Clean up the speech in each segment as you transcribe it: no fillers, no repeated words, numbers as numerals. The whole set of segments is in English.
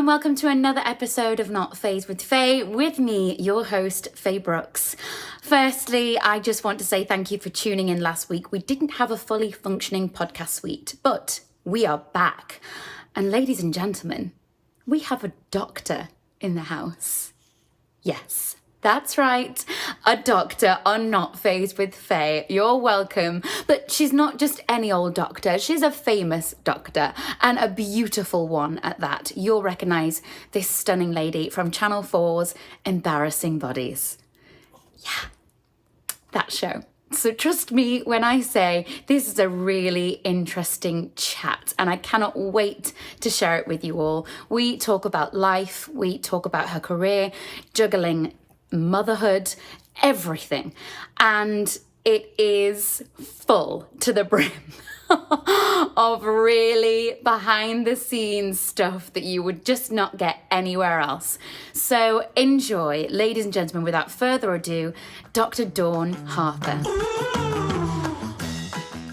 and welcome to another episode of Not Fazed with Faye, with me, your host, Faye Brookes. Firstly, I just want to say thank you for tuning in last week. We didn't have a fully functioning podcast suite, but we are back. And ladies and gentlemen, we have a doctor in the house. Yes, that's right, a doctor on Not Fazed with Faye. You're welcome. But she's not just any old doctor. She's a famous doctor, and a beautiful one at that. You'll recognise this stunning lady from Channel 4's Embarrasing Bodies. Yeah, that show. So trust me when I say this is a really interesting chat, and I cannot wait to share it with you all. We talk about life, we talk about her career, juggling motherhood, everything. And it is full to the brim of really behind the scenes stuff that you would just not get anywhere else. So enjoy, ladies and gentlemen, without further ado, Dr. Dawn Harper.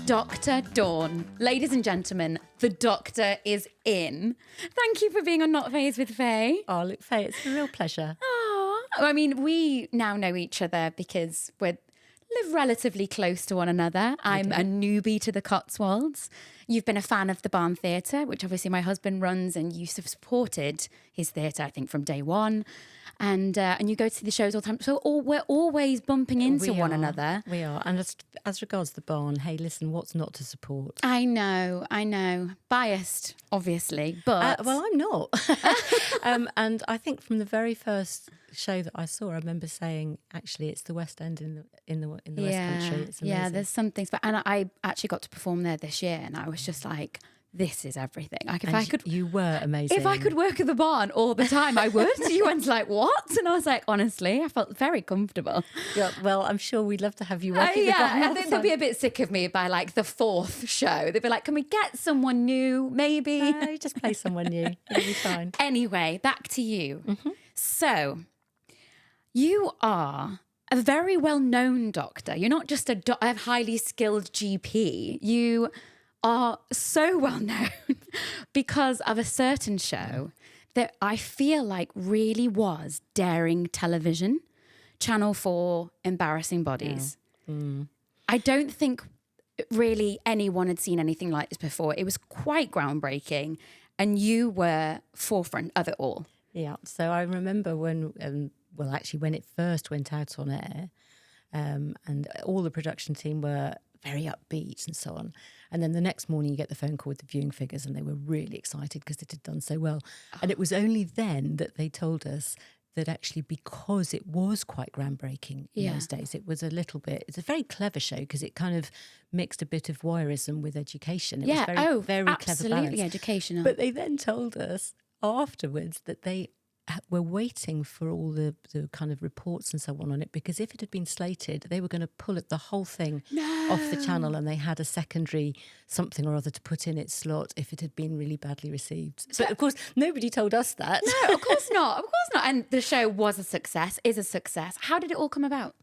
Dr. Dawn. Ladies and gentlemen, the doctor is in. Thank you for being on Not Fazed with Faye. Oh, look, Faye, it's a real pleasure. I mean, we now know each other because we live relatively close to one another. I'm a newbie to the Cotswolds. You've been a fan of the Barn Theatre, which obviously my husband runs, and you have supported his theatre, I think, from day one. And you go to the shows all the time. So we're always bumping into one another. We are. And as regards the barn, hey, listen, what's not to support? I know. Biased, obviously, but... well, I'm not. And I think from the very first show that I saw, I remember saying, actually, it's the West End in the West Country. It's amazing. Yeah, there's some things. And I actually got to perform there this year, and I was just like... This is everything. Like you were amazing. If I could work at the barn all the time, I would. You went like, what? And I was like, honestly, I felt very comfortable. Yeah, well, I'm sure we'd love to have you working the barn. I think they'd be a bit sick of me by like the fourth show. They'd be like, can we get someone new, maybe? No, just play someone new. It'll be fine. Anyway, back to you. Mm-hmm. So, you are a very well-known doctor. You're not just a highly skilled GP. You are so well known because of a certain show that I feel like really was daring television, Channel 4, Embarrasing Bodies. Yeah. Mm. I don't think really anyone had seen anything like this before. It was quite groundbreaking, and you were forefront of it all. Yeah, so I remember when it first went out on air, and all the production team were very upbeat and so on. And then the next morning you get the phone call with the viewing figures, and they were really excited because it had done so well. Oh. And it was only then that they told us that actually, because it was quite groundbreaking in those days, it's a very clever show because it kind of mixed a bit of voyeurism with education. It was very clever balance. Absolutely educational. But they then told us afterwards that they were waiting for all the kind of reports and so on it, because if it had been slated, they were going to pull the whole thing off the channel, and they had a secondary something or other to put in its slot if it had been really badly received. But of course, nobody told us that. No, of course not. Of course not. And the show was a success, is a success. How did it all come about?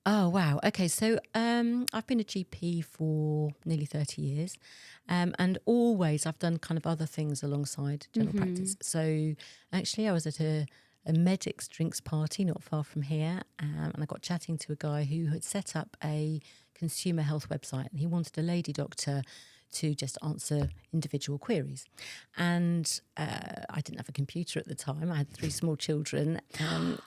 Oh, wow. Okay, so I've been a GP for nearly 30 years, and always I've done kind of other things alongside general practice. So actually I was at a medics drinks party not far from here, and I got chatting to a guy who had set up a consumer health website, and he wanted a lady doctor to just answer individual queries. And I didn't have a computer at the time. I had 3 small children,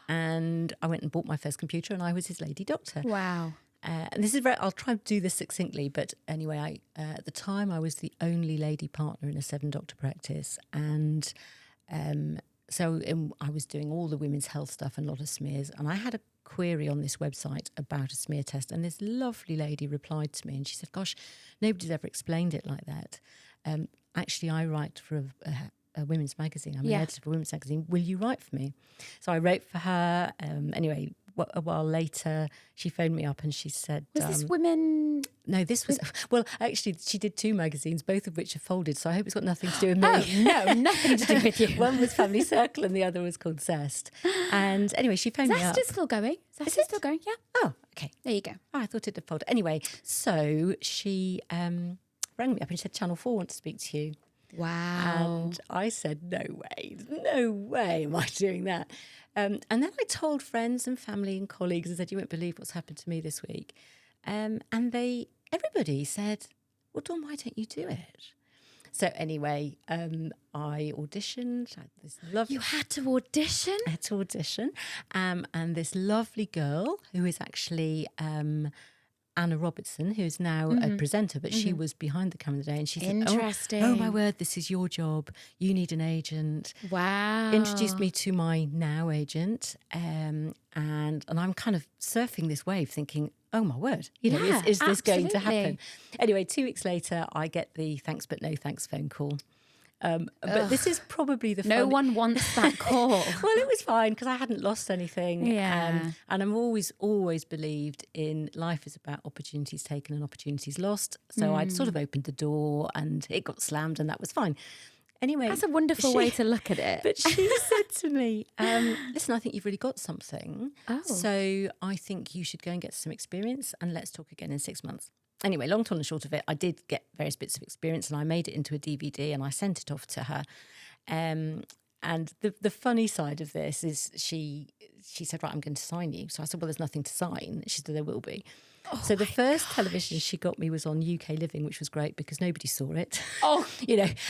and I went and bought my first computer, and I was his lady doctor. Wow. And this is I'll try to do this succinctly, but anyway, at the time I was the only lady partner in a 7-doctor practice. And so I was doing all the women's health stuff and a lot of smears, and I had a query on this website about a smear test, and this lovely lady replied to me, and she said, gosh, nobody's ever explained it like that. Actually, I write for a women's magazine. I'm an editor for a women's magazine. Will you write for me? So I wrote for her. Anyway, a while later, she phoned me up and she said... Was this women... No, this was... Well, actually, she did 2 magazines, both of which are folded, so I hope it's got nothing to do with me. Oh, no, nothing to do with you. One was Family Circle and the other was called Zest. And anyway, she phoned me up. Zest is still going. Zest is still going, yeah. Oh, okay. There you go. Oh, I thought it had folded. Anyway, so she rang me up and she said, Channel 4 want to speak to you. Wow. And I said, no way am I doing that. And then I told friends and family and colleagues and said, you won't believe what's happened to me this week. And everybody said, well, Dawn, why don't you do it? So anyway, I auditioned. I had this You had to audition? I had to audition. And this lovely girl who is actually Anna Robertson, who's now a presenter, but she was behind the camera today, and she said, Interesting. oh my word, this is your job. You need an agent. Wow. Introduced me to my now agent, and I'm kind of surfing this wave thinking, oh my word, is this going to happen? Anyway, 2 weeks later, I get the thanks but no thanks phone call. But this is probably the No one wants that call. Well, it was fine because I hadn't lost anything. Yeah. And I'm always believed in life is about opportunities taken and opportunities lost. So I'd sort of opened the door and it got slammed and that was fine. Anyway. That's a wonderful way to look at it. But she said to me, listen, I think you've really got something. Oh. So I think you should go and get some experience and let's talk again in 6 months. Anyway, long, tall and short of it, I did get various bits of experience and I made it into a DVD and I sent it off to her. And the funny side of this is she said, right, I'm going to sign you. So I said, well, there's nothing to sign. She said, there will be. Oh, so the first television she got me was on UK Living, which was great because nobody saw it. Oh,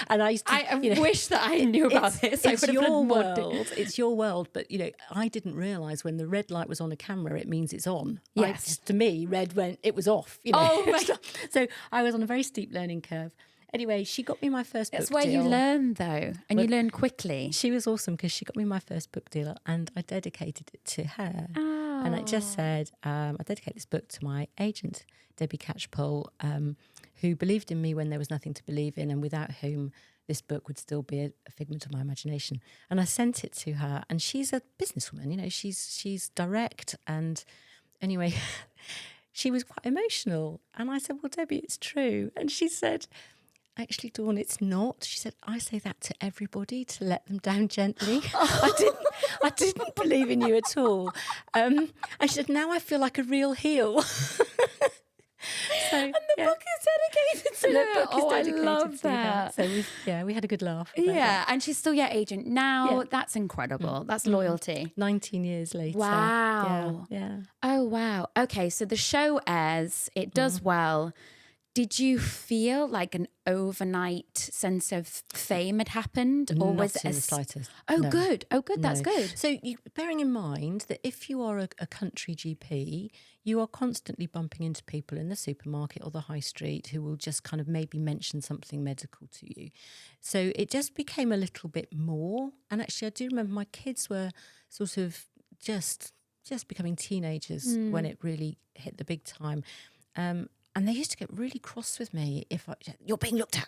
and I used to. I wish that I knew about this. It's your world. It's your world. But I didn't realise when the red light was on a camera, it means it's on. Yes. To me, red went. It was off. Oh, right. So I was on a very steep learning curve. Anyway, she got me my first book deal. That's where you learn, though, and you learn quickly. She was awesome because she got me my first book deal and I dedicated it to her. Oh. And it just said, I dedicate this book to my agent, Debbie Catchpole, who believed in me when there was nothing to believe in and without whom this book would still be a figment of my imagination. And I sent it to her and she's a businesswoman, she's direct. And anyway, she was quite emotional. And I said, well, Debbie, it's true. And she said, actually, Dawn, it's not. She said, I say that to everybody to let them down gently. I didn't believe in you at all. And she said, now I feel like a real heel. And the book is dedicated to her. Oh, I love that. So we had a good laugh. Yeah, and she's still your agent now. Yeah. That's incredible. That's loyalty. 19 years later. Wow. Yeah. Oh, wow. Okay, so the show airs. It does well. Did you feel like an overnight sense of fame had happened? Or Not was it in the slightest. Oh, No. good. Oh, good. That's No. good. So bearing in mind that if you are a country GP, you are constantly bumping into people in the supermarket or the high street who will just kind of maybe mention something medical to you. So it just became a little bit more. And actually, I do remember my kids were sort of just becoming teenagers when it really hit the big time. And they used to get really cross with me if you're being looked at.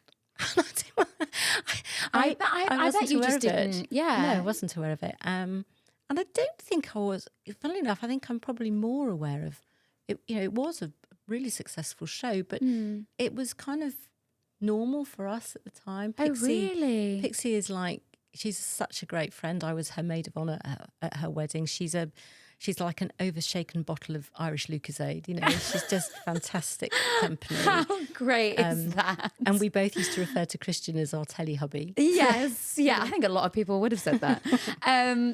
I bet you just didn't. Yeah. No, I wasn't aware of it. And I don't think I was, funnily enough, I think I'm probably more aware of it. It was a really successful show, but it was kind of normal for us at the time. Pixie, really? Pixie is she's such a great friend. I was her maid of honour at her wedding. She's like an overshaken bottle of Irish Lucozade. She's just fantastic company. How great is that? And we both used to refer to Christian as our telly hubby. Yes, yeah. I think a lot of people would have said that.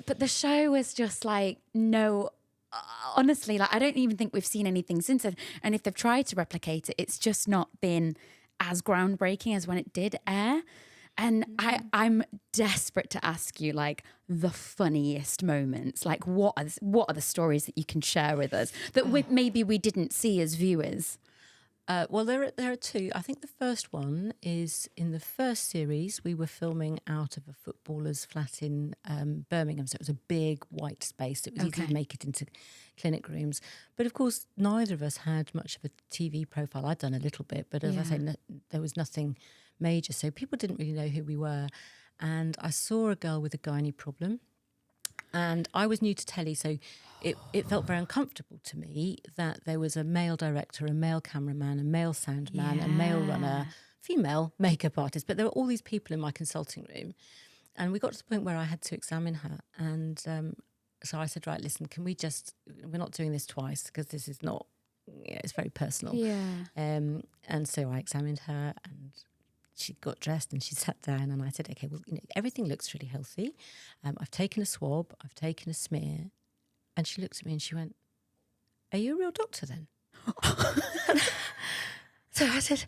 But the show was just honestly, I don't even think we've seen anything since then. And if they've tried to replicate it, it's just not been as groundbreaking as when it did air. And I'm desperate to ask you, the funniest moments. What are the stories that you can share with us that maybe we didn't see as viewers? Well, there are two. I think the first one is in the first series, we were filming out of a footballer's flat in Birmingham. So it was a big white space. It was easy to make it into clinic rooms. But of course, neither of us had much of a TV profile. I'd done a little bit, but as I say, there was nothing major. So people didn't really know who we were. And I saw a girl with a gynae problem. And I was new to telly, so it felt very uncomfortable to me that there was a male director, a male cameraman, a male sound man, a male runner, female makeup artist. But there were all these people in my consulting room. And we got to the point where I had to examine her. And so I said, right, listen, we're not doing this twice because this is not, it's very personal. Yeah. And so I examined her and she got dressed and she sat down, and I said, okay, well, everything looks really healthy. I've taken a swab, I've taken a smear. And she looked at me and she went, are you a real doctor then? So I said,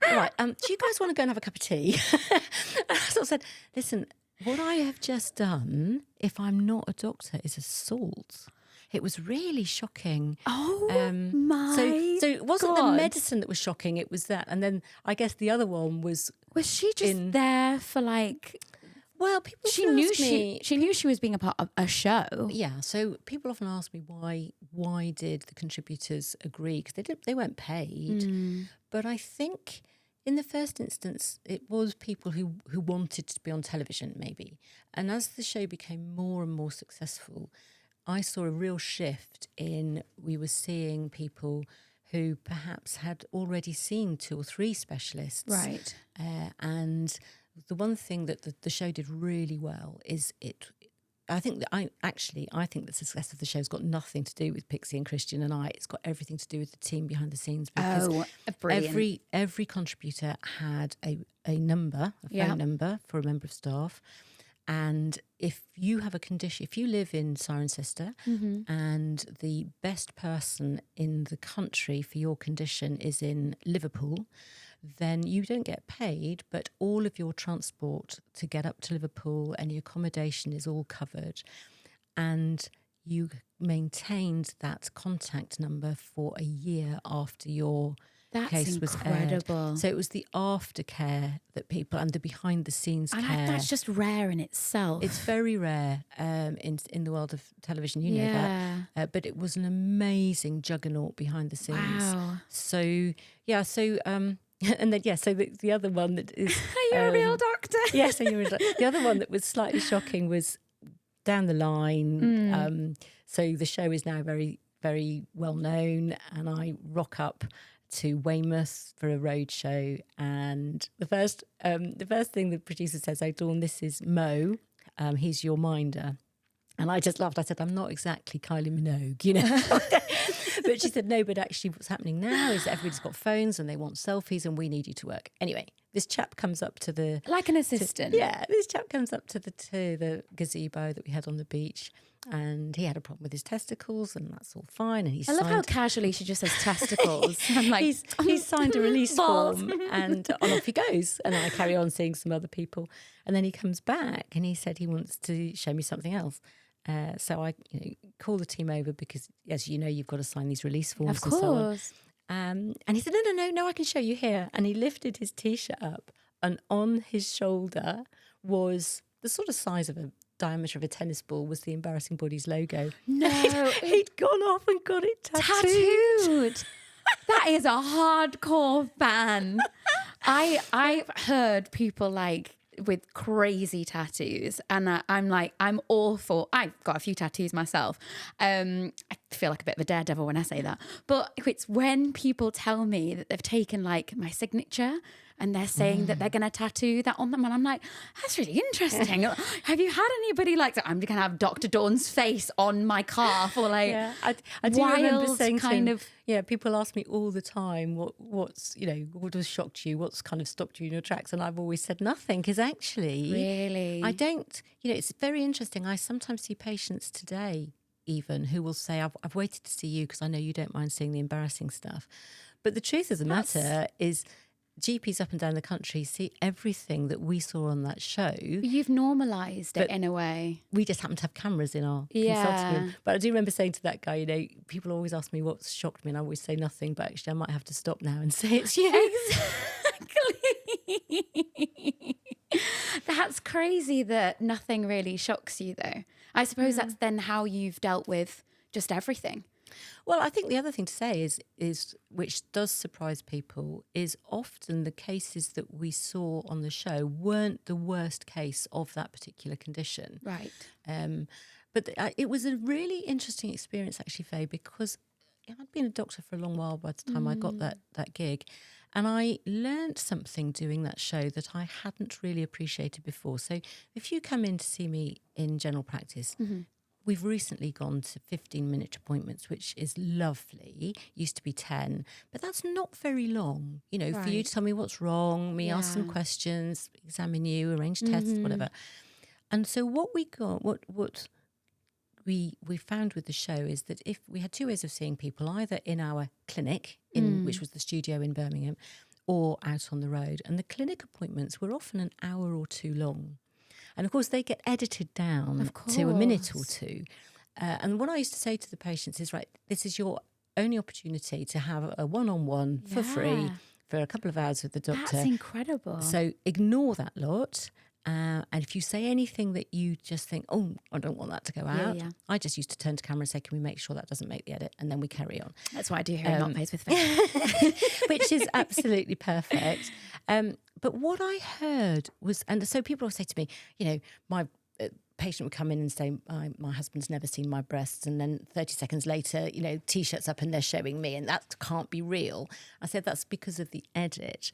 right, do you guys want to go and have a cup of tea? And I sort of said, listen, what I have just done, if I'm not a doctor, is assault. It was really shocking. Oh, my So it wasn't God. the medicine that was shocking, it was that. And then I guess the other one was... Was she just there for like... Well, people She often knew ask me, she knew she was being a part of a show. Yeah, so people often ask me why did the contributors agree? Because they weren't paid. But I think in the first instance, it was people who wanted to be on television, maybe. And as the show became more and more successful, I saw a real shift in we were seeing people who perhaps had already seen 2 or 3 specialists. Right. And the one thing that the show did really well is I think the success of the show's got nothing to do with Pixie and Christian and I. It's got everything to do with the team behind the scenes. Because brilliant. every contributor had a number, a phone number for a member of staff. And if you have a condition, if you live in Cirencester and the best person in the country for your condition is in Liverpool, then you don't get paid, but all of your transport to get up to Liverpool and your accommodation is all covered. And you maintained that contact number for a year after your case was incredible. aired. So it was the aftercare that people, and the behind the scenes care. That's just rare in itself. It's very rare in the world of television, you know that. But it was an amazing juggernaut behind the scenes. Wow. So and then so the other one that is Are you a real doctor? Yes, the other one that was slightly shocking was down the line. So the show is now very, very well known, and I rock up to Weymouth for a road show, and the first thing the producer says, "Oh, Dawn, this is Mo. He's your minder." And I just laughed. I said, I'm not exactly Kylie Minogue, you know. But she said, no, but actually what's happening now is that everybody's got phones and they want selfies and we need you to work. Anyway, this chap comes up to the... Like an assistant. This chap comes up to the gazebo that we had on the beach, and he had a problem with his testicles, and that's all fine. And I love how casually she just says testicles. I'm like... He's signed a release form and off he goes. And I carry on seeing some other people. And then he comes back and he said he wants to show me something else. So I call the team over because, as you know, you've got to sign these release forms of and so on. course. And he said, no, I can show you here. And he lifted his T-shirt up, and on his shoulder was the sort of size of a diameter of a tennis ball was the Embarrasing Bodies logo. No. He'd gone off and got it tattooed. That is a hardcore fan. I've heard people like with crazy tattoos, and I'm all for... I've got a few tattoos myself. I feel like a bit of a daredevil when I say that, but it's when people tell me that they've taken like my signature and they're saying that they're going to tattoo that on them, and I'm like, that's really interesting. Have you had anybody like that? I'm going to have Dr. Dawn's face on my calf, or like... Yeah, I do remember saying kind to him, of... Yeah, people ask me all the time, what has shocked you? What's kind of stopped you in your tracks? And I've always said nothing, because actually... Really? I don't... it's very interesting. I sometimes see patients today even who will say, I've waited to see you because I know you don't mind seeing the embarrassing stuff. But the truth of the matter is... GPs up and down the country see everything that we saw on that show. You've normalised it in a way. We just happen to have cameras in our consulting room. But I do remember saying to that guy, people always ask me what's shocked me, and I always say nothing, but actually I might have to stop now and say it's you. Exactly. That's crazy that nothing really shocks you, though. I suppose that's then how you've dealt with just everything. Well, I think the other thing to say is which does surprise people, is often the cases that we saw on the show weren't the worst case of that particular condition. Right. But it was a really interesting experience, actually, Faye, because I'd been a doctor for a long while by the time I got that gig. And I learned something doing that show that I hadn't really appreciated before. So if you come in to see me in general practice, we've recently gone to 15-minute appointments, which is lovely. Used to be 10, but that's not very long. You know, for you to tell me what's wrong, me ask some questions, examine you, arrange tests, whatever. And so what we got, what we found with the show is that if we had two ways of seeing people, either in our clinic, which was the studio in Birmingham, or out on the road. And the clinic appointments were often an hour or two long. And of course, they get edited down to a minute or two. And what I used to say to the patients is, right, this is your only opportunity to have a one-on-one for free for a couple of hours with the doctor. That's incredible. So ignore that lot. And if you say anything that you just think, oh, I don't want that to go out, I just used to turn to camera and say, can we make sure that doesn't make the edit? And then we carry on. That's what I do here in Not Fazed with Faye. Which is absolutely perfect. But what I heard was, and so people will say to me, you know, my patient would come in and say, my husband's never seen my breasts. And then 30 seconds later, you know, T-shirts up and they're showing me, and that can't be real. I said, that's because of the edit.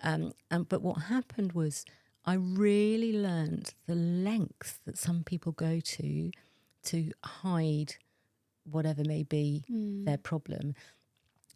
But what happened was, I really learned the length that some people go to hide whatever may be their problem.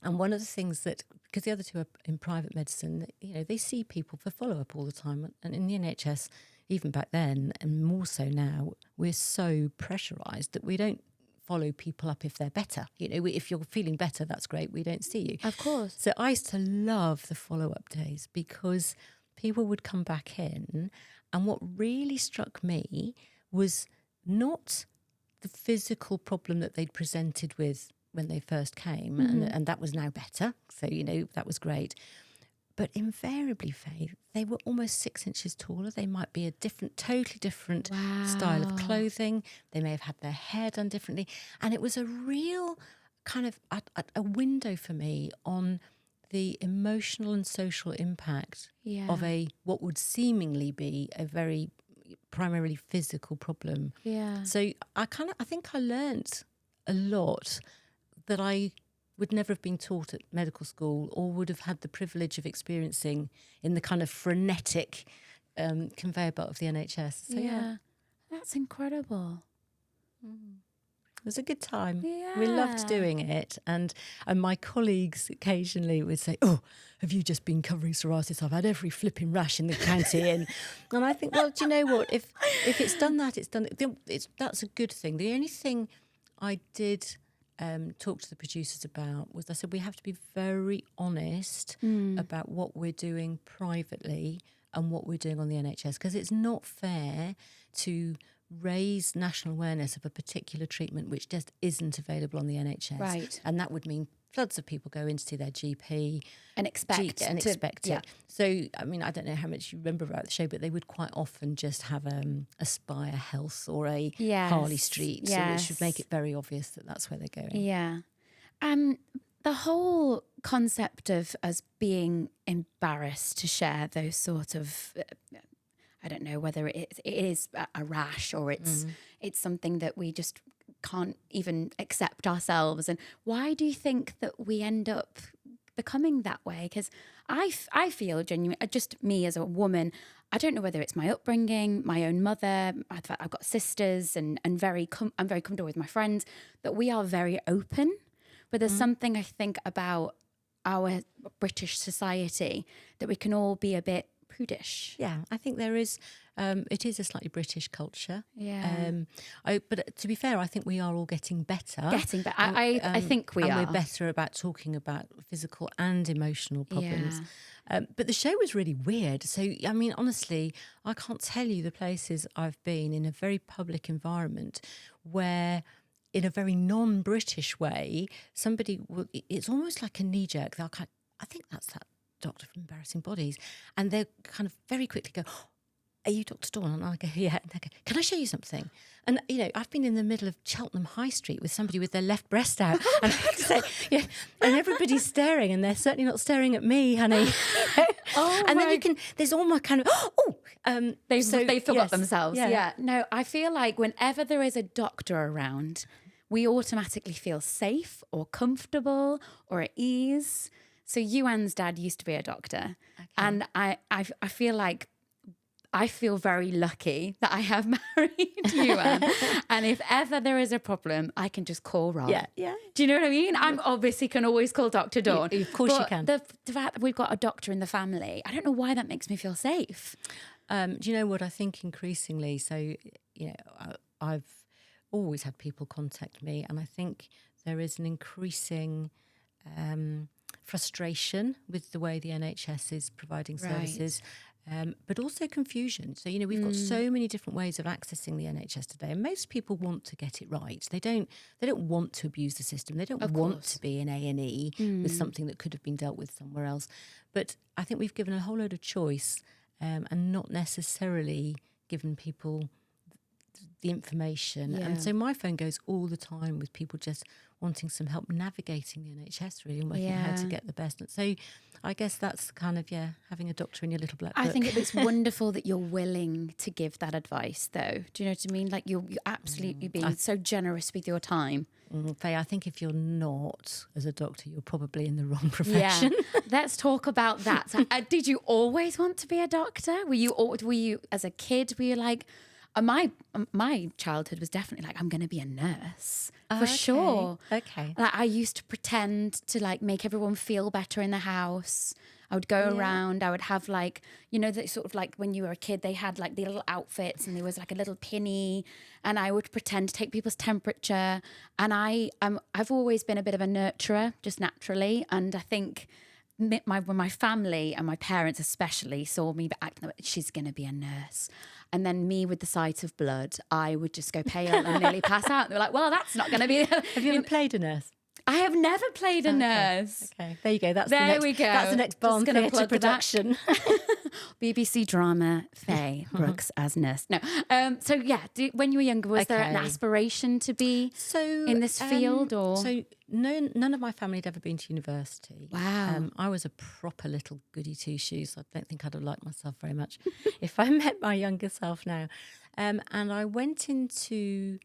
And one of the things that, because the other two are in private medicine, you know, they see people for follow-up all the time. And in the NHS, even back then, and more so now, we're so pressurised that we don't follow people up if they're better. You know, if you're feeling better, that's great. We don't see you. Of course. So I used to love the follow-up days because people would come back in, and what really struck me was not the physical problem that they'd presented with when they first came, and that was now better. So, you know, that was great. But invariably, Faye, they were almost 6 inches taller. They might be a totally different style of clothing. They may have had their hair done differently. And it was a real kind of a window for me on the emotional and social impact of what would seemingly be a very primarily physical problem. Yeah. So I think I learnt a lot that I would never have been taught at medical school, or would have had the privilege of experiencing in the kind of frenetic conveyor belt of the NHS. So That's incredible. It was a good time. Yeah. We loved doing it. And my colleagues occasionally would say, oh, have you just been covering psoriasis? I've had every flipping rash in the county. and I think, well, do you know what? If it's done that, it's done. That's a good thing. The only thing I did talk to the producers about was, I said, we have to be very honest about what we're doing privately and what we're doing on the NHS, because it's not fair to raise national awareness of a particular treatment which just isn't available on the NHS. Right. And that would mean floods of people go in to see their GP. And expect it. Yeah. So, I mean, I don't know how much you remember about the show, but they would quite often just have a Spire Health or a Harley Street, which would make it very obvious that that's where they're going. Yeah. The whole concept of us being embarrassed to share those sort of... I don't know whether it is a rash or it's something that we just can't even accept ourselves. And why do you think that we end up becoming that way? Because I feel genuinely, just me as a woman, I don't know whether it's my upbringing, my own mother, I've got sisters, and I'm very comfortable with my friends, that we are very open. But there's something, I think, about our British society that we can all be a bit prudish. Yeah, I think there is. It is a slightly British culture. Yeah. But to be fair, I think we are all getting better. I think we are. And we're better about talking about physical and emotional problems. Yeah. But the show was really weird. So, I mean, honestly, I can't tell you the places I've been in a very public environment where, in a very non-British way, somebody will, it's almost like a knee-jerk. They'll kind of, I think that's that doctor from Embarrasing Bodies. And they'll kind of very quickly go, oh, are you Dr. Dawn? And I go, yeah. And they go, can I show you something? And, you know, I've been in the middle of Cheltenham High Street with somebody with their left breast out. And I have to say, yeah, and everybody's staring, and they're certainly not staring at me, honey. And then there's all my kind of, they forgot themselves. Yeah. No, I feel like whenever there is a doctor around, we automatically feel safe or comfortable or at ease. So Yuan's dad used to be a doctor. Okay. And I feel like I feel very lucky that I have married you, Anne. And if ever there is a problem, I can just call Rob. Yeah, yeah. Do you know what I mean? I'm obviously can always call Dr. Dawn. Of course you can. The fact that we've got a doctor in the family, I don't know why that makes me feel safe. Do you know what I think increasingly? So, you know, I've always had people contact me, and I think there is an increasing frustration with the way the NHS is providing services. But also confusion. So, you know, we've got so many different ways of accessing the NHS today, and most people want to get it right. They don't want to abuse the system. They don't want to be in A&E with something that could have been dealt with somewhere else. But I think we've given a whole load of choice and not necessarily given people the information. Yeah. And so my phone goes all the time with people just wanting some help navigating the NHS really and working out how to get the best. And so I guess that's kind of, having a doctor in your little black book. I think it's wonderful that you're willing to give that advice, though. Do you know what I mean? Like you're absolutely being so generous with your time. Faye, I think if you're not as a doctor, you're probably in the wrong profession. Yeah, let's talk about that. So, did you always want to be a doctor? Were you as a kid? Were you like, my childhood was definitely like, I'm going to be a nurse for sure. Okay. Like, I used to pretend to like make everyone feel better in the house. I would go around. I would have like, you know, that sort of like when you were a kid, they had like the little outfits and there was like a little pinny, and I would pretend to take people's temperature. And I've always been a bit of a nurturer, just naturally. And I think when my family and my parents especially saw me acting like she's going to be a nurse, and then me with the sight of blood, I would just go pale and nearly pass out. They were like, well, that's not going to be... Have you ever played a nurse? I have never played a nurse. Okay, there you go. There we go. That's the next Barn Theatre production. BBC drama, Faye Brookes as nurse. No, so yeah. When you were younger, was there an aspiration to be in this field, or? So none of my family had ever been to university. Wow. I was a proper little goody two shoes. I don't think I'd have liked myself very much if I met my younger self now. And I went into.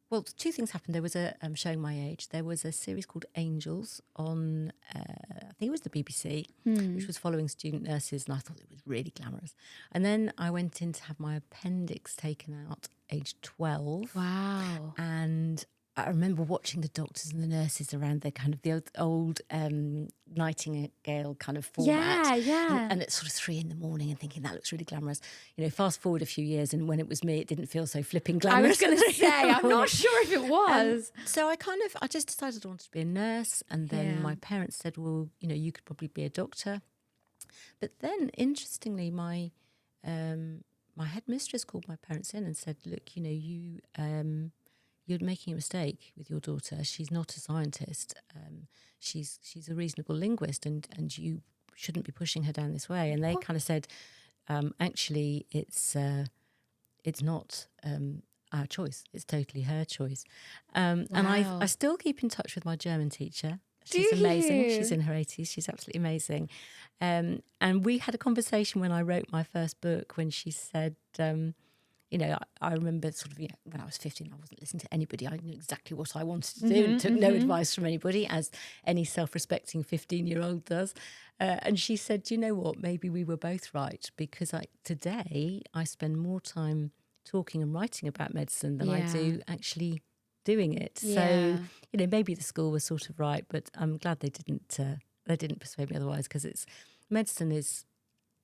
Well, two things happened. There was showing my age. There was a series called Angels on, I think it was the BBC, which was following student nurses, and I thought it was really glamorous. And then I went in to have my appendix taken out, age 12. Wow. And I remember watching the doctors and the nurses around their kind of the old Nightingale kind of format. Yeah. And it's sort of 3 a.m. and thinking that looks really glamorous. You know, fast forward a few years, and when it was me, it didn't feel so flipping glamorous. I was going to say, I'm not sure if it was. So I just decided I wanted to be a nurse. And then my parents said, well, you know, you could probably be a doctor. But then, interestingly, my headmistress called my parents in and said, look, you know, you're making a mistake with your daughter. She's not a scientist. She's a reasonable linguist, and you shouldn't be pushing her down this way. And they kind of said, actually, it's not our choice. It's totally her choice. And I still keep in touch with my German teacher. She's amazing. She's in her 80s. She's absolutely amazing. And we had a conversation when I wrote my first book, when she said... you know, I remember sort of, you know, when I was 15, I wasn't listening to anybody. I knew exactly what I wanted to do and took no advice from anybody, as any self-respecting 15-year-old does. And she said, you know what, maybe we were both right, because today I spend more time talking and writing about medicine than I do actually doing it. Yeah. So, you know, maybe the school was sort of right, but I'm glad they didn't persuade me otherwise, because medicine is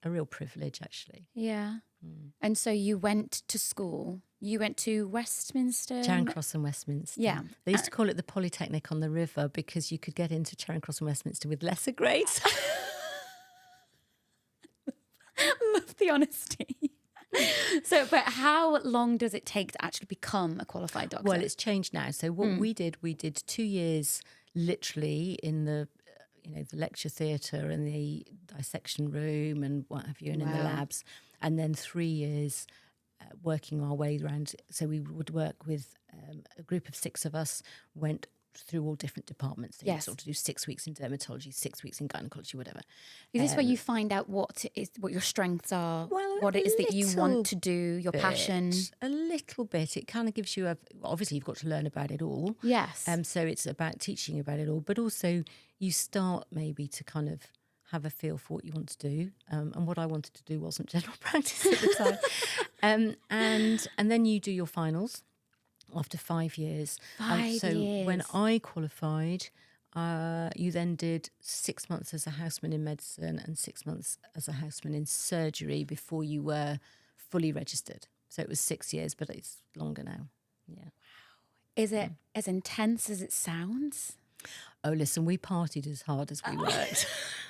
a real privilege, actually. Yeah. And so you went to school. You went to Westminster? Charing Cross and Westminster. Yeah. They used to call it the Polytechnic on the River, because you could get into Charing Cross and Westminster with lesser grades. Love the honesty. So, but how long does it take to actually become a qualified doctor? Well, it's changed now. So what we did 2 years literally in the lecture theatre and the dissection room and what have you, and in the labs. And then 3 years working our way around. So we would work with a group of 6 of us, went through all different departments. So you sort of do 6 weeks in dermatology, 6 weeks in gynecology, whatever. Is this where you find out what your strengths are, what it is that you want to do, your passion? A little bit. It kind of gives you obviously you've got to learn about it all. Yes. So it's about teaching about it all, but also you start maybe to kind of have a feel for what you want to do. And what I wanted to do wasn't general practice at the time. And then you do your finals after 5 years. Five years. When I qualified, you then did 6 months as a houseman in medicine and 6 months as a houseman in surgery before you were fully registered. So it was 6 years, but it's longer now. Yeah. Is it as intense as it sounds? Oh, listen, we partied as hard as we worked.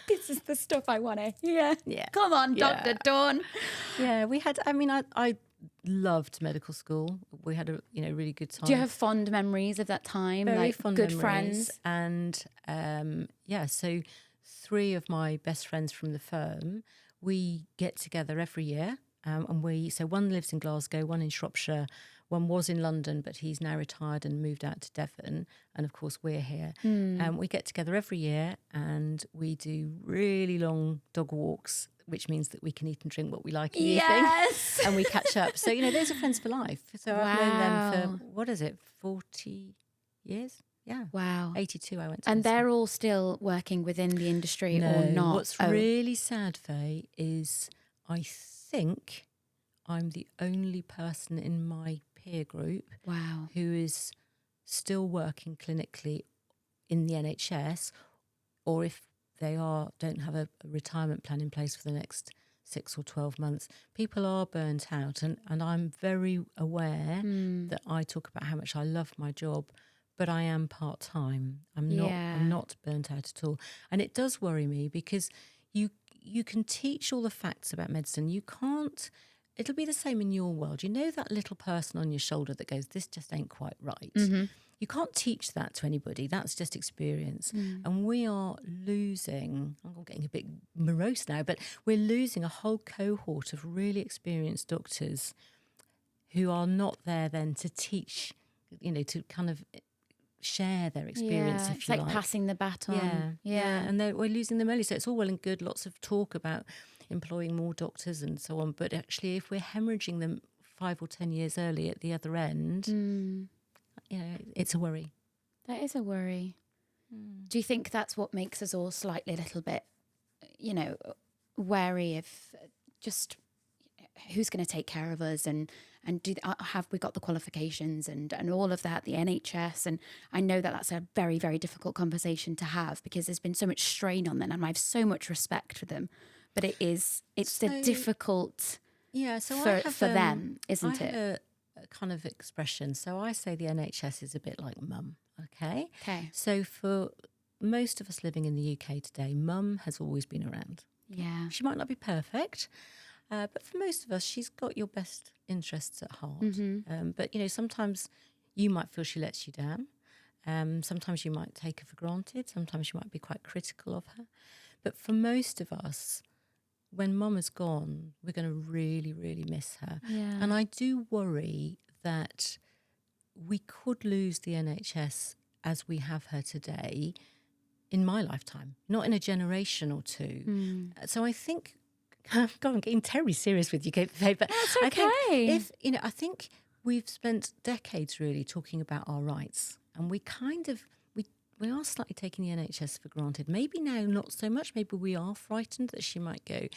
This is the stuff I want to hear. Yeah. Come on, Yeah. Dr. Dawn. Yeah, we had, I loved medical school. We had a really good time. Do you have fond memories of that time? Very like fond good memories. friends? And so 3 of my best friends from the firm, we get together every year. So one lives in Glasgow, one in Shropshire, one was in London, but he's now retired and moved out to Devon. And of course, we're here. We get together every year and we do really long dog walks, which means that we can eat and drink what we like in the evening. Yes. And we catch up. So, those are friends for life. So I've known them for, 40 years? Yeah. Wow. 82 I went to. And they're all still working within the industry or not? What's really sad, Faye, is I think I'm the only person in my peer group who is still working clinically in the NHS, or if they don't have a retirement plan in place for the next 6 or 12 months. People are burnt out, and I'm very aware that I talk about how much I love my job, but I am part-time. I'm not burnt out at all. And it does worry me because you can teach all the facts about medicine. You can't. It'll be the same in your world. That little person on your shoulder that goes, this just ain't quite right. Mm-hmm. You can't teach that to anybody. That's just experience. And we are losing, I'm getting a bit morose now, but we're losing a whole cohort of really experienced doctors who are not there then to teach, to kind of share their experience, if it's you like passing the baton. Yeah. And we're losing them early. So it's all well and good, lots of talk about employing more doctors and so on. But actually, if we're hemorrhaging them 5 or 10 years early at the other end, it's a worry. That is a worry. Do you think that's what makes us all slightly a little bit, wary of just who's going to take care of us and have we got the qualifications and all of that, the NHS? And I know that that's a very, very difficult conversation to have because there's been so much strain on them and I have so much respect for them. But it's a difficult for them, isn't it? A kind of expression. So I say the NHS is a bit like mum, okay? Okay. So for most of us living in the UK today, mum has always been around. Yeah. She might not be perfect, but for most of us, she's got your best interests at heart. Mm-hmm. But, sometimes you might feel she lets you down. Sometimes you might take her for granted. Sometimes you might be quite critical of her. But for most of us, when mum is gone, we're going to really, really miss her. Yeah. And I do worry that we could lose the NHS as we have her today in my lifetime, not in a generation or two. So I think, God, I'm getting terribly serious with you, Faye, but that's okay. I think we've spent decades really talking about our rights, and we we are slightly taking the NHS for granted. Maybe now not so much. Maybe we are frightened that she might go.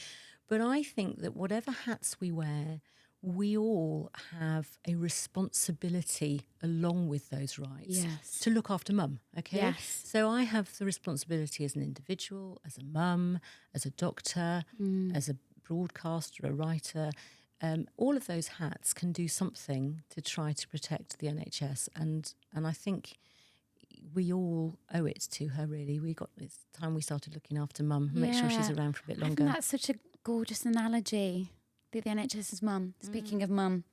But I think that whatever hats we wear, we all have a responsibility along with those rights to look after mum, okay? Yes. So I have the responsibility as an individual, as a mum, as a doctor, as a broadcaster, a writer. All of those hats can do something to try to protect the NHS. And I think we all owe it to her, really. It's time we started looking after mum, make sure she's around for a bit longer. I think that's such a gorgeous analogy. The NHS is mum. Speaking of mum,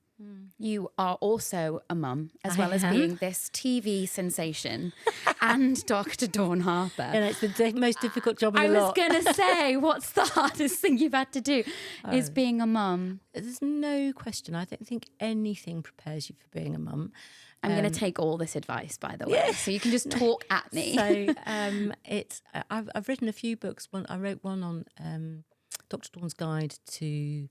you are also a mum, as well as being this TV sensation and Dr. Dawn Harper. And it's the most difficult job in I the was lot. going to say, what's the hardest thing you've had to do is being a mum. There's no question. I don't think anything prepares you for being a mum. I'm going to take all this advice, by the way, so you can just talk at me. So I've written a few books. I wrote one on Dr. Dawn's Guide to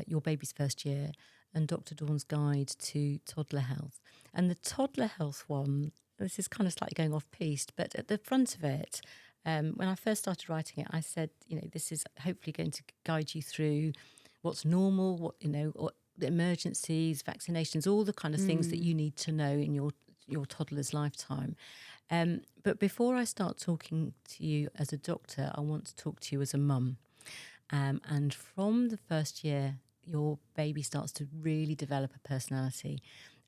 Your Baby's First Year and Dr. Dawn's Guide to Toddler Health. And the toddler health one, this is kind of slightly going off-piste, but at the front of it, when I first started writing it, I said, this is hopefully going to guide you through what's normal, or the emergencies, vaccinations, all the kind of things that you need to know in your toddler's lifetime. But before I start talking to you as a doctor, I want to talk to you as a mum. And from the first year, your baby starts to really develop a personality,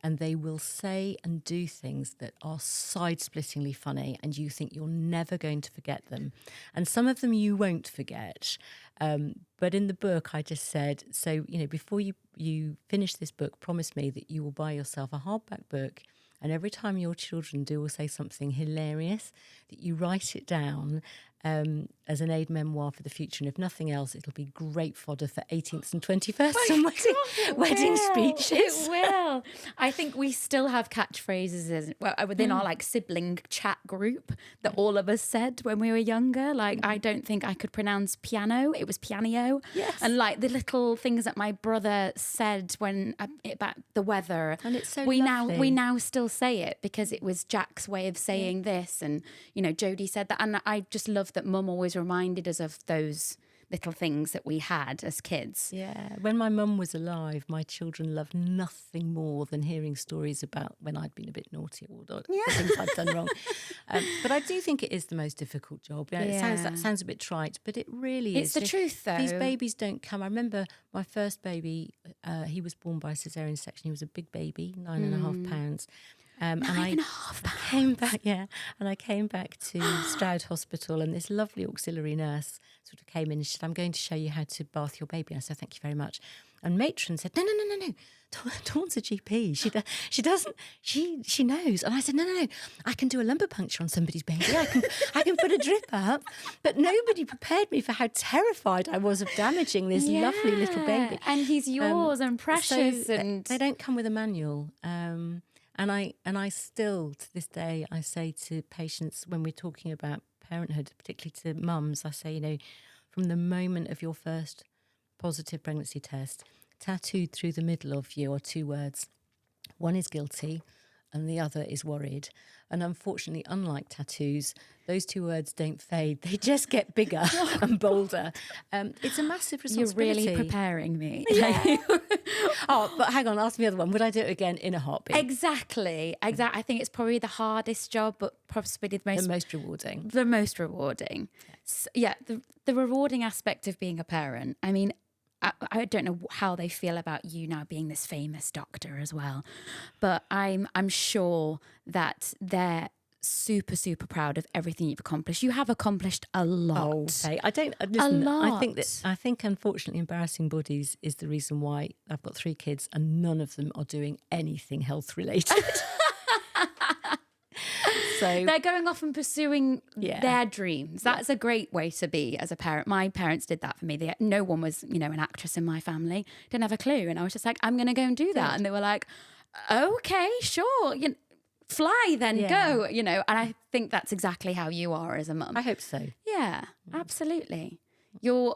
and they will say and do things that are side-splittingly funny, and you think you're never going to forget them. And some of them you won't forget. But in the book, I just said, so, before you finish this book, promise me that you will buy yourself a hardback book, and every time your children do or say something hilarious, that you write it down as an aid memoir for the future. And if nothing else, it'll be great fodder for 18th and 21st and wedding speeches. It will. I think we still have catchphrases within our sibling chat group that all of us said when we were younger. I don't think I could pronounce piano. It was piano. Yes. And the little things that my brother said when about the weather. And it's so we lovely. now still say it because it was Jack's way of saying this. And, Jodie said that. And I just love that Mum always reminded us of those little things that we had as kids. Yeah. When my mum was alive, my children loved nothing more than hearing stories about when I'd been a bit naughty or the things I'd done wrong. But I do think it is the most difficult job. That sounds a bit trite, but it really is. It's the truth, though. These babies don't come. I remember my first baby, he was born by cesarean section. He was a big baby, 9.5 pounds. And I came back, and I came back to Stroud Hospital, and this lovely auxiliary nurse sort of came in and she said, I'm going to show you how to bath your baby. And I said, thank you very much. And matron said, no. Dawn's a GP. She doesn't. She knows. And I said, no. I can do a lumbar puncture on somebody's baby. I can put a drip up. But nobody prepared me for how terrified I was of damaging this lovely little baby. And he's yours and precious. So and they don't come with a manual. And I still, to this day, I say to patients when we're talking about parenthood, particularly to mums, I say, from the moment of your first positive pregnancy test, tattooed through the middle of you are two words. One is guilty and the other is worried. And unfortunately, unlike tattoos, those two words don't fade. They just get bigger and bolder. It's a massive responsibility. You're really preparing me. Yeah. But hang on, ask me the other one. Would I do it again in a heartbeat? Exactly. I think it's probably the hardest job, but possibly the most rewarding. The most rewarding. Yeah, the rewarding aspect of being a parent. I mean, I don't know how they feel about you now being this famous doctor as well, but I'm sure that they're super, super proud of everything you've accomplished. You have accomplished a lot. Oh, Faye, I don't listen, a lot. I think unfortunately Embarrassing Bodies is the reason why I've got 3 kids and none of them are doing anything health related. So they're going off and pursuing their dreams. That's a great way to be as a parent. My parents did that for me. No one was, an actress in my family. Didn't have a clue. And I was just like, I'm going to go and do that. And they were like, okay, sure. Fly then, go, And I think that's exactly how you are as a mum. I hope so. Yeah, absolutely. You're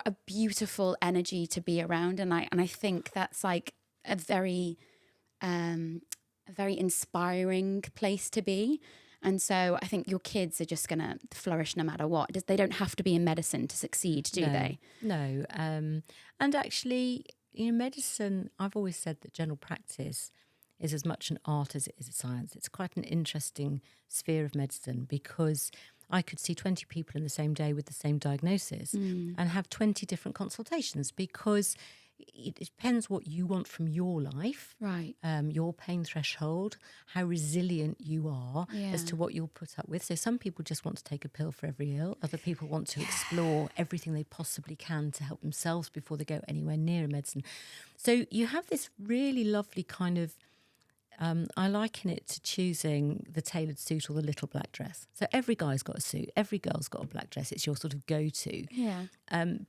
a beautiful energy to be around. And I think that's like a very inspiring place to be. And so I think your kids are just going to flourish no matter what. They don't have to be in medicine to succeed, do they? No. And actually, medicine, I've always said that general practice is as much an art as it is a science. It's quite an interesting sphere of medicine because I could see 20 people in the same day with the same diagnosis and have 20 different consultations because it depends what you want from your life, right? Your pain threshold, how resilient you are as to what you'll put up with. So some people just want to take a pill for every ill. Other people want to explore everything they possibly can to help themselves before they go anywhere near a medicine. So you have this really lovely kind of, I liken it to choosing the tailored suit or the little black dress. So every guy's got a suit, every girl's got a black dress. It's your sort of go-to. Yeah.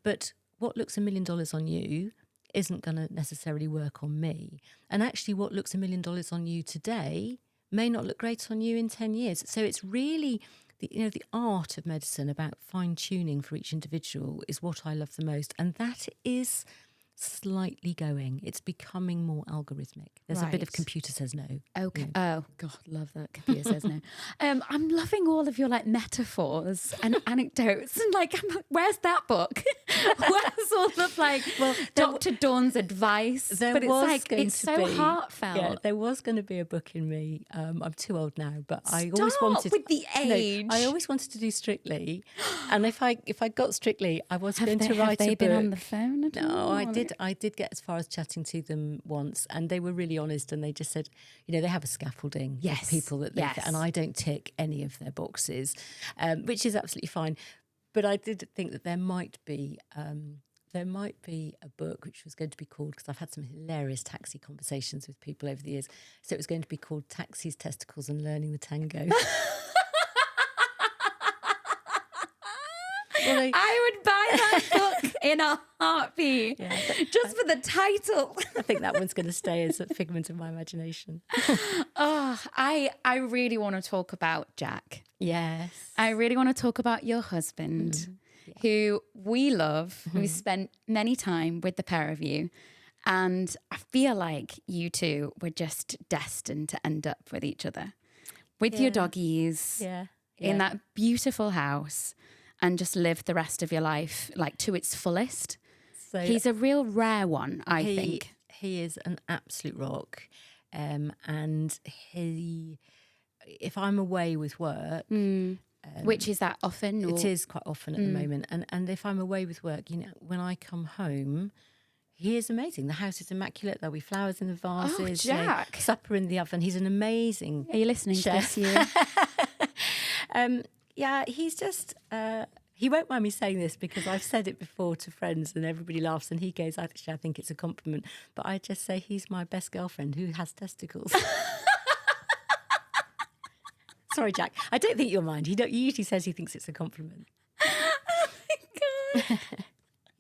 But what looks $1 million on you isn't going to necessarily work on me. And actually what looks $1 million on you today may not look great on you in 10 years. So it's really, the art of medicine about fine-tuning for each individual is what I love the most. And that is slightly going. It's becoming more algorithmic. There's a bit of computer says no. Okay. Oh God, love that computer says no. I'm loving all of your like metaphors and anecdotes, and like, where's that book? Where's all of like Dr. Dawn's advice? But it's so heartfelt. Yeah, there was going to be a book in me. I'm too old now, but I always wanted with the age. No, I always wanted to do Strictly, and if I got Strictly, I was going to write a book. Have they been on the phone at all? No, I did get as far as chatting to them once, and they were really honest, and they just said, they have a scaffolding of people that they and I don't tick any of their boxes, which is absolutely fine. But I did think that there might be a book which was going to be called, because I've had some hilarious taxi conversations with people over the years, so it was going to be called Taxis, Testicles and Learning the Tango. I would buy that book in a heartbeat, just for the title. I think that one's going to stay as a figment of my imagination. I really want to talk about Jack. Yes. I really want to talk about your husband, who we love, who spent many time with the pair of you. And I feel like you two were just destined to end up with each other, with your doggies, in that beautiful house, and just live the rest of your life like to its fullest. So he's a real rare one, I think. He is an absolute rock. And if I'm away with work... which is that often? Or? It is quite often at the moment. And if I'm away with work, when I come home, he is amazing. The house is immaculate. There'll be flowers in the vases. Oh, Jack. Supper in the oven. He's an amazing Are you listening chef. to this, you? Yeah, he's just... he won't mind me saying this because I've said it before to friends and everybody laughs and he goes, actually, I think it's a compliment. But I just say he's my best girlfriend who has testicles. Sorry, Jack. I don't think you'll mind. He usually says he thinks it's a compliment. Oh, my God.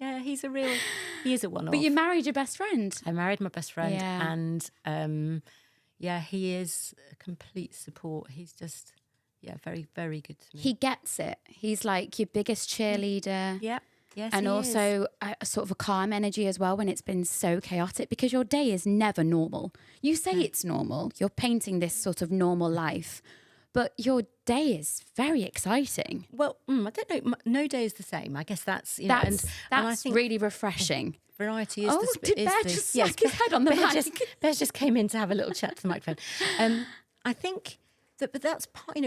Yeah, he is a one-off. But you married your best friend. I married my best friend and, he is a complete support. He's just... very, very good to me. He gets it. He's like your biggest cheerleader. Yeah. Yes, and also a sort of a calm energy as well when it's been so chaotic, because your day is never normal. You say it's normal. You're painting this sort of normal life, but your day is very exciting. Well, I don't know. No day is the same. I guess that's... That's I think really refreshing. Variety is did Bear just slack his head on the mic? Bear just came in to have a little chat to the microphone. I think... But that's part,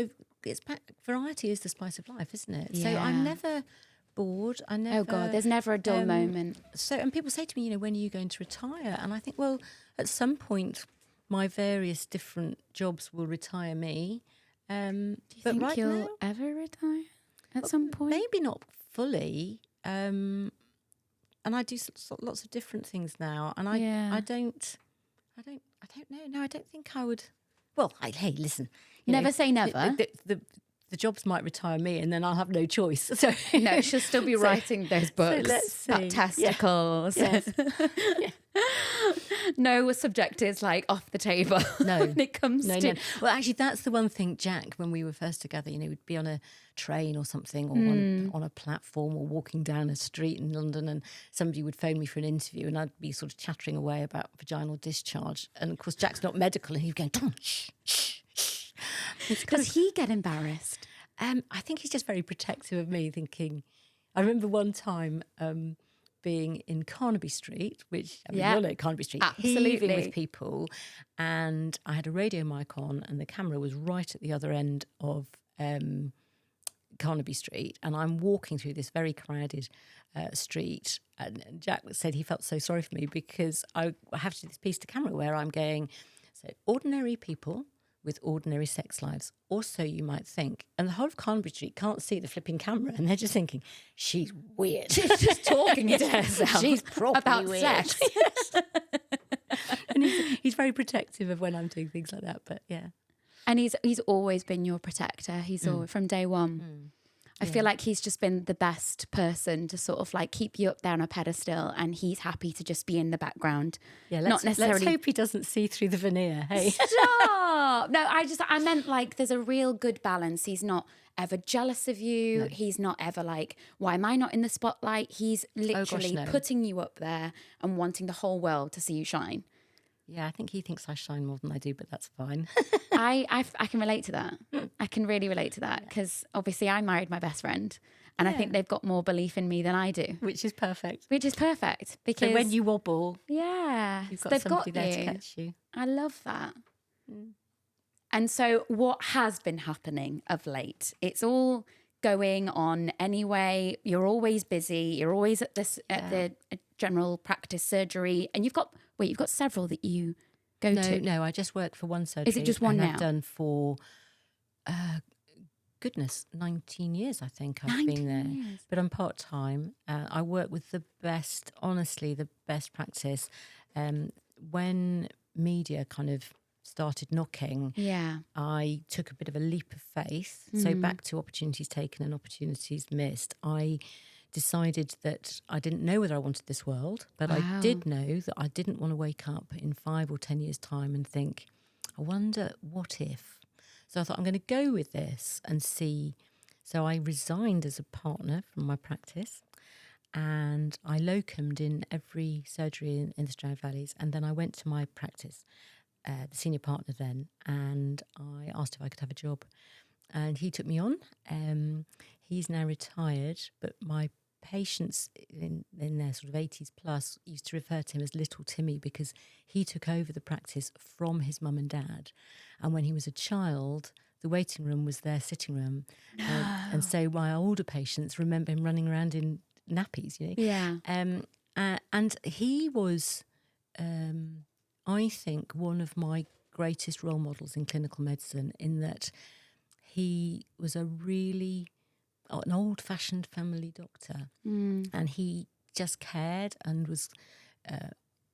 variety is the spice of life, isn't it? Yeah. So I'm never bored. Oh God, there's never a dull moment. So, and people say to me, when are you going to retire? And I think, well, at some point, my various different jobs will retire me. Do you think you'll ever retire at some point? Maybe not fully. And I do lots of different things now, and I don't know. No, I don't think I would. Well, hey, listen. Never say never. The jobs might retire me, and then I'll have no choice. So no, she'll still be writing those books about testicles. Yes. No subject is like off the table. No, when it comes to. No. Well, actually, that's the one thing, Jack. When we were first together, we'd be on a train or something, or on a platform, or walking down a street in London, and somebody would phone me for an interview, and I'd be sort of chattering away about vaginal discharge, and of course, Jack's not medical, and he'd go, shh, shh, shh. Does he get embarrassed? I think he's just very protective of me, thinking... I remember one time being in Carnaby Street, which, you all know Carnaby Street, heaving with people, and I had a radio mic on and the camera was right at the other end of Carnaby Street, and I'm walking through this very crowded street, and Jack said he felt so sorry for me because I have to do this piece to camera where I'm going, so ordinary people with ordinary sex lives. Also, you might think, and the whole of Carnaby Street can't see the flipping camera, and they're just thinking, she's weird. She's just talking to herself. She's properly about weird. Sex. And he's very protective of when I'm doing things like that, but yeah. And he's always been your protector. He's always, from day one. I feel like he's just been the best person to sort of like keep you up there on a pedestal, and he's happy to just be in the background. Yeah, Not necessarily. Let's hope he doesn't see through the veneer. Hey, Stop! No, I meant like there's a real good balance. He's not ever jealous of you. No. He's not ever like, why am I not in the spotlight? He's literally putting you up there and wanting the whole world to see you shine. Yeah, I think he thinks I shine more than I do, but that's fine. I can relate to that. I can really relate to that because obviously I married my best friend, and I think they've got more belief in me than I do. Which is perfect. Because so when you wobble, they've got somebody got there to catch you. I love that. And so what has been happening of late? It's all going on anyway. You're always busy. You're always at the general practice surgery, and you've got several that you go to. No, I just work for one surgery. Is it just one now? I've done for 19 years, I think I've been there. Years. But I'm part-time. I work with the best practice. When media kind of started knocking, I took a bit of a leap of faith. So back to opportunities taken and opportunities missed. I decided that I didn't know whether I wanted this world, but I did know that I didn't want to wake up in 5 or 10 years' time and think, I wonder what if. So I thought, I'm going to go with this and see. So I resigned as a partner from my practice, and I locumed in every surgery in the Strand Valleys, and then I went to my practice, the senior partner then, and I asked if I could have a job, and he took me on. He's now retired, but my patients in their sort of 80s plus used to refer to him as Little Timmy because he took over the practice from his mum and dad. And when he was a child, the waiting room was their sitting room. No. And so my older patients remember him running around in nappies, you know. Yeah. And he was, I think, one of my greatest role models in clinical medicine in that he was an old-fashioned family doctor, and he just cared and was,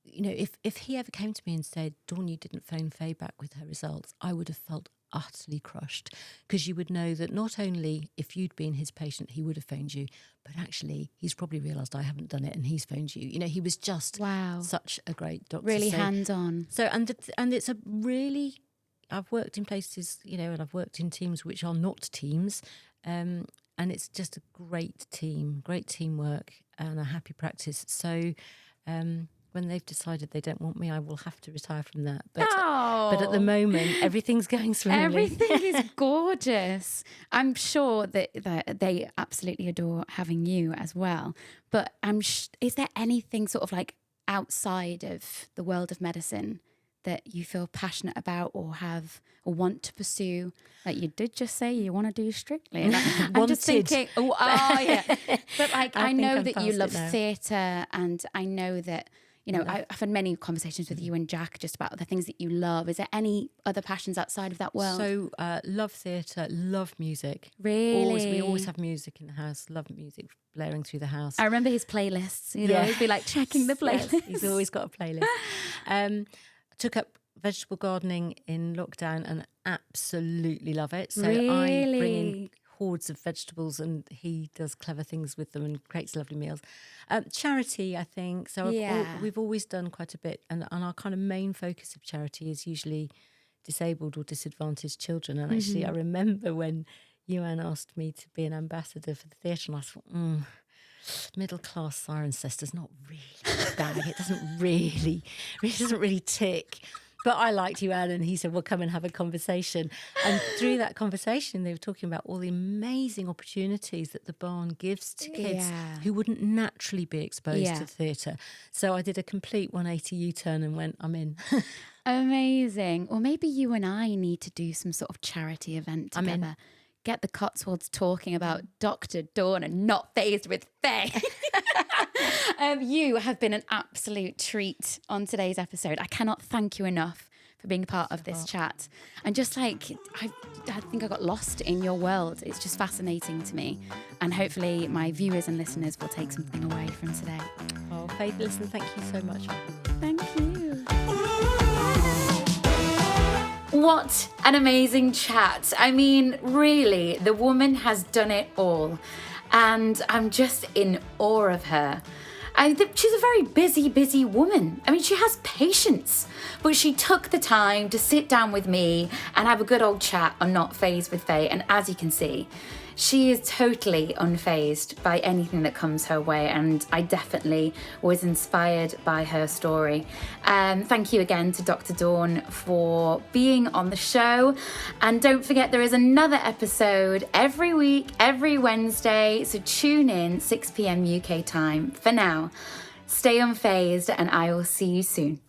if he ever came to me and said, Dawn, you didn't phone Faye back with her results, I would have felt utterly crushed, because you would know that not only if you'd been his patient, he would have phoned you, but actually he's probably realised I haven't done it and he's phoned you. You know, he was just such a great doctor. Really hands-on. So, and it's a really, I've worked in places, and I've worked in teams which are not teams, and it's just a great team, great teamwork, and a happy practice. So when they've decided they don't want me, I will have to retire from that. But at the moment, everything's going smoothly. Everything is gorgeous. I'm sure that they absolutely adore having you as well. But is there anything sort of like outside of the world of medicine that you feel passionate about or want to pursue? Like you did just say you want to do Strictly. I'm just thinking, But like I know that you love theatre, and I know that, I've had many conversations with you and Jack just about the things that you love. Is there any other passions outside of that world? So love theatre, love music. Really? We always have music in the house, love music blaring through the house. I remember his playlists. You'd always be like checking the playlist. Yes, he's always got a playlist. Took up vegetable gardening in lockdown and absolutely love it. So really? I bring in hordes of vegetables and he does clever things with them and creates lovely meals. Charity, I think. So we've always done quite a bit, and our kind of main focus of charity is usually disabled or disadvantaged children. And actually I remember when Joanne asked me to be an ambassador for the theatre, and I thought, middle-class Cirencestors, not really bad. It doesn't really tick. But I liked you, Anne, and he said, well, come and have a conversation. And through that conversation, they were talking about all the amazing opportunities that the barn gives to kids who wouldn't naturally be exposed to theatre. So I did a complete 180 U-turn and went, I'm in. Amazing. Or maybe you and I need to do some sort of charity event together. I'm in. Get the Cotswolds talking about Dr. Dawn and Not Fazed with Faye. You have been an absolute treat on today's episode. I cannot thank you enough for being a part of this chat. And just like, I think I got lost in your world. It's just fascinating to me. And hopefully my viewers and listeners will take something away from today. Oh, Faye, listen, thank you so much. Thank you. What an amazing chat. I mean, really, the woman has done it all. And I'm just in awe of her. She's a very busy woman. I mean, she has patience, but she took the time to sit down with me and have a good old chat on Not Fazed with Faye. And as you can see, she is totally unfazed by anything that comes her way, and I definitely was inspired by her story. Thank you again to Dr. Dawn for being on the show. And don't forget, there is another episode every week, every Wednesday, so tune in 6 p.m. UK time. For now, stay unfazed, and I will see you soon.